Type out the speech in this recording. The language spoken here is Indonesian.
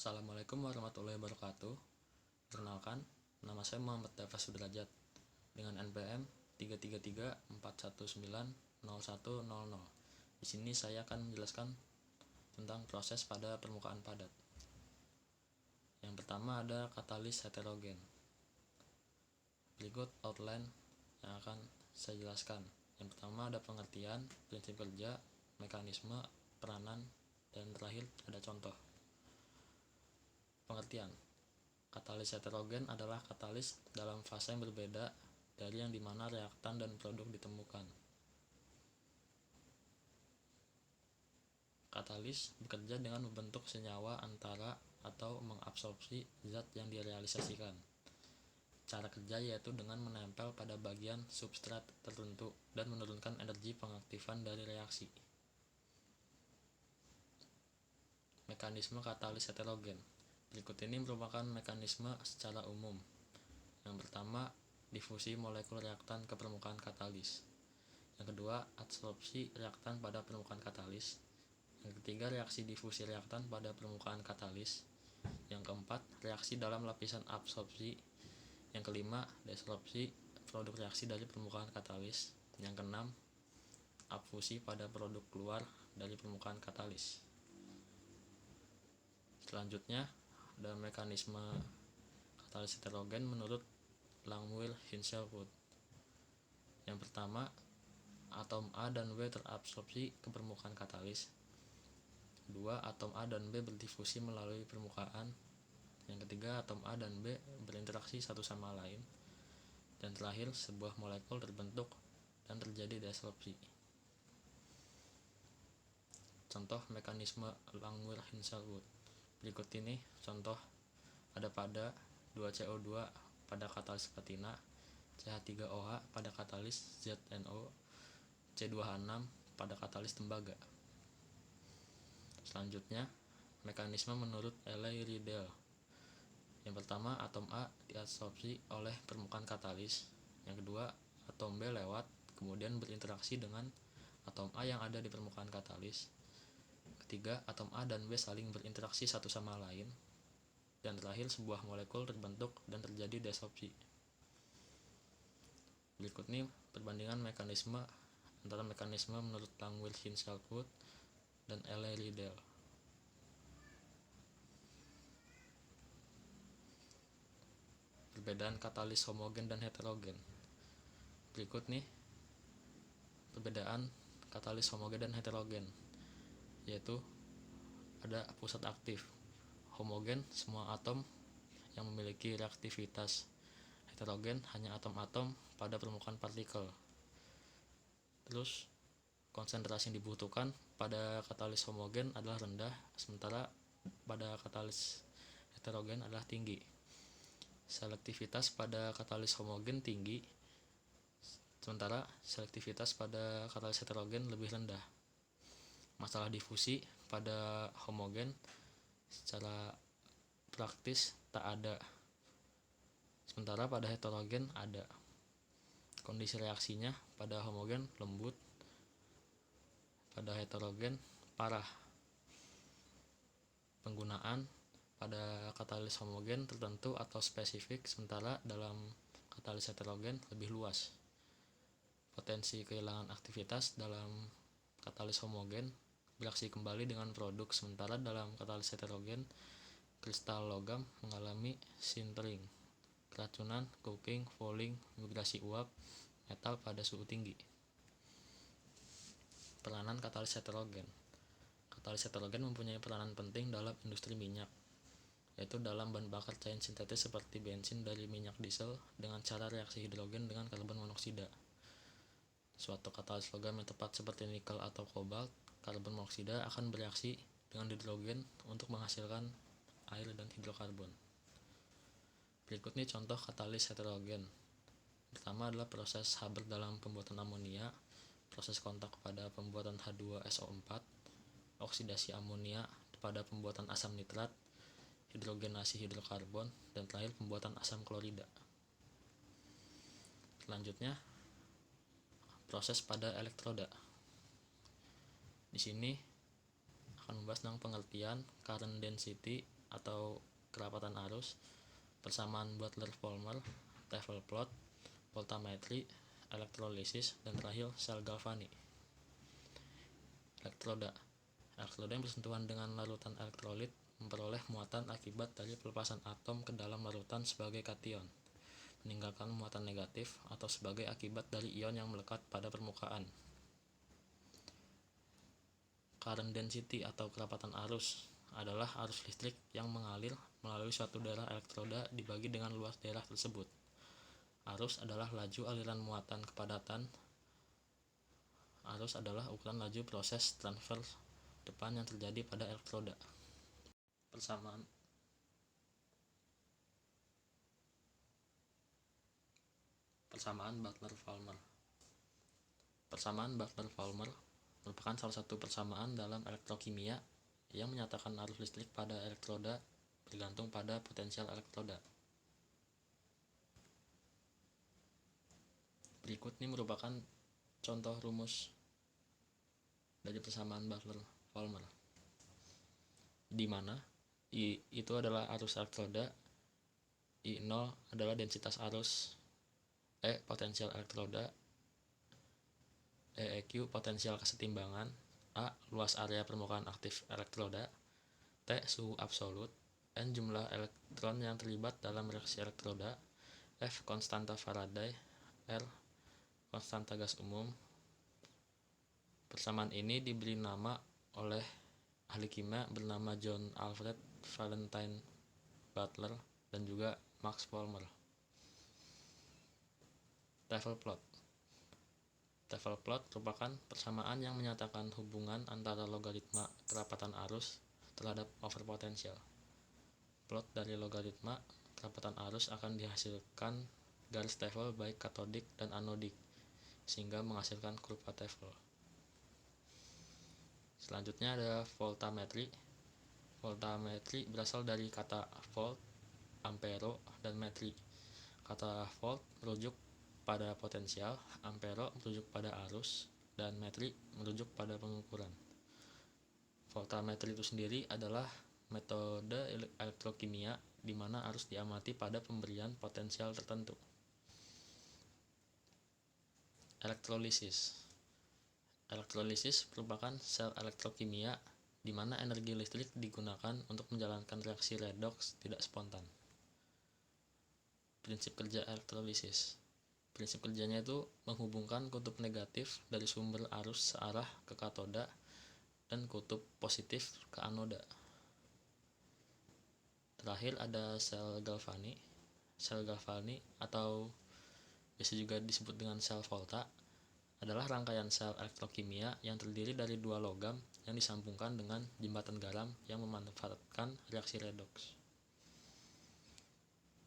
Assalamualaikum warahmatullahi wabarakatuh. Perkenalkan, nama saya Muhammad Dafa Sudrajat dengan NPM 333419010. Di sini saya akan menjelaskan tentang proses pada permukaan padat. Yang pertama ada katalis heterogen. Berikut outline yang akan saya jelaskan. Yang pertama ada pengertian, prinsip kerja, mekanisme, peranan, dan terakhir ada contoh. Pengertian: katalis heterogen adalah katalis dalam fase yang berbeda dari yang dimana reaktan dan produk ditemukan. Katalis bekerja dengan membentuk senyawa antara atau mengabsorpsi zat yang direalisasikan. Cara kerja yaitu dengan menempel pada bagian substrat tertentu dan menurunkan energi pengaktifan dari reaksi. Mekanisme katalis heterogen. Berikut ini merupakan mekanisme secara umum. Yang pertama, difusi molekul reaktan ke permukaan katalis. Yang kedua, adsorpsi reaktan pada permukaan katalis. Yang ketiga, reaksi difusi reaktan pada permukaan katalis. Yang keempat, reaksi dalam lapisan absorpsi. Yang kelima, desorpsi produk reaksi dari permukaan katalis. Yang keenam, abfusi pada produk keluar dari permukaan katalis. Selanjutnya ada mekanisme katalis heterogen menurut Langmuir-Hinshelwood. Yang pertama, atom A dan B terabsorpsi ke permukaan katalis. Kedua, atom A dan B berdifusi melalui permukaan. Yang ketiga, atom A dan B berinteraksi satu sama lain. Dan terakhir, sebuah molekul terbentuk dan terjadi desorpsi. Contoh mekanisme Langmuir-Hinshelwood. Berikut ini contoh ada pada 2CO2 pada katalis platina, CH3OH pada katalis ZNO, C2H6 pada katalis tembaga. Selanjutnya, mekanisme menurut Ehley-Riedel. Yang pertama, atom A diadsorpsi oleh permukaan katalis. Yang kedua, atom B lewat, kemudian berinteraksi dengan atom A yang ada di permukaan katalis. Ketiga, atom A dan B saling berinteraksi satu sama lain. Dan terakhir, sebuah molekul terbentuk dan terjadi desorpsi. Berikut ini perbandingan mekanisme antara mekanisme menurut Langmuir-Hinshelwood dan Ehley-Riedel. Perbedaan katalis homogen dan heterogen. Berikut nih perbedaan katalis homogen dan heterogen, yaitu ada pusat aktif. Homogen semua atom yang memiliki reaktivitas. Heterogen hanya atom-atom pada permukaan partikel. Terus konsentrasi yang dibutuhkan pada katalis homogen adalah rendah, sementara pada katalis heterogen adalah tinggi. Selektivitas pada katalis homogen tinggi, sementara selektivitas pada katalis heterogen lebih rendah. Masalah difusi pada homogen secara praktis tak ada, sementara pada heterogen ada. Kondisi reaksinya pada homogen lembut, pada heterogen parah. Penggunaan pada katalis homogen tertentu atau spesifik, sementara dalam katalis heterogen lebih luas. Potensi kehilangan aktivitas dalam katalis homogen bereaksi kembali dengan produk, sementara dalam katalis heterogen kristal logam mengalami sintering, keracunan, cooking, fouling, migrasi uap, metal pada suhu tinggi. Peranan katalis heterogen. Katalis heterogen mempunyai peranan penting dalam industri minyak, yaitu dalam bahan bakar cair sintetis seperti bensin dari minyak diesel dengan cara reaksi hidrogen dengan karbon monoksida. Suatu katalis logam yang tepat seperti nikel atau kobalt, karbon monoksida akan bereaksi dengan hidrogen untuk menghasilkan air dan hidrokarbon. Berikut ini contoh katalis heterogen. Pertama adalah proses Haber dalam pembuatan amonia, proses kontak pada pembuatan H2SO4, oksidasi amonia pada pembuatan asam nitrat, hidrogenasi hidrokarbon, dan terakhir pembuatan asam klorida. Selanjutnya, proses pada elektroda. Di sini akan membahas tentang pengertian, current density, atau kerapatan arus, persamaan Butler-Volmer, Tafel plot, voltametri, elektrolisis, dan terakhir sel galvani. Elektroda yang bersentuhan dengan larutan elektrolit memperoleh muatan akibat dari pelepasan atom ke dalam larutan sebagai kation, meninggalkan muatan negatif atau sebagai akibat dari ion yang melekat pada permukaan. Current density atau kerapatan arus adalah arus listrik yang mengalir melalui suatu daerah elektroda dibagi dengan luas daerah tersebut. Arus adalah laju aliran muatan kepadatan. Arus adalah ukuran laju proses transfer depan yang terjadi pada elektroda. Persamaan Butler-Volmer. Persamaan Butler-Volmer merupakan salah satu persamaan dalam elektrokimia yang menyatakan arus listrik pada elektroda bergantung pada potensial elektroda. Berikut ini merupakan contoh rumus dari persamaan Butler-Volmer, di mana I itu adalah arus elektroda, I0 adalah densitas arus, E potensial elektroda, EQ potensial kesetimbangan, A luas area permukaan aktif elektroda, T suhu absolut, N jumlah elektron yang terlibat dalam reaksi elektroda, F konstanta Faraday, R konstanta gas umum. Persamaan ini diberi nama oleh ahli kimia bernama John Alfred Valentine Butler dan juga Max Volmer. Tafel plot merupakan persamaan yang menyatakan hubungan antara logaritma kerapatan arus terhadap overpotensial. Plot dari logaritma kerapatan arus akan dihasilkan garis Tafel baik katodik dan anodik, sehingga menghasilkan kurva Tafel. Selanjutnya ada voltametri. Voltametri berasal dari kata volt, ampero, dan metri. Kata volt merujuk pada potensial, ampero merujuk pada arus, dan metri merujuk pada pengukuran. Voltametri itu sendiri adalah metode elektrokimia di mana arus diamati pada pemberian potensial tertentu. Elektrolisis merupakan sel elektrokimia di mana energi listrik digunakan untuk menjalankan reaksi redoks tidak spontan. Prinsip kerja elektrolisis. Prinsip kerjanya itu menghubungkan kutub negatif dari sumber arus searah ke katoda dan kutub positif ke anoda. Terakhir ada sel galvani. Sel galvani atau biasa juga disebut dengan sel volta adalah rangkaian sel elektrokimia yang terdiri dari dua logam yang disambungkan dengan jembatan garam yang memanfaatkan reaksi redoks.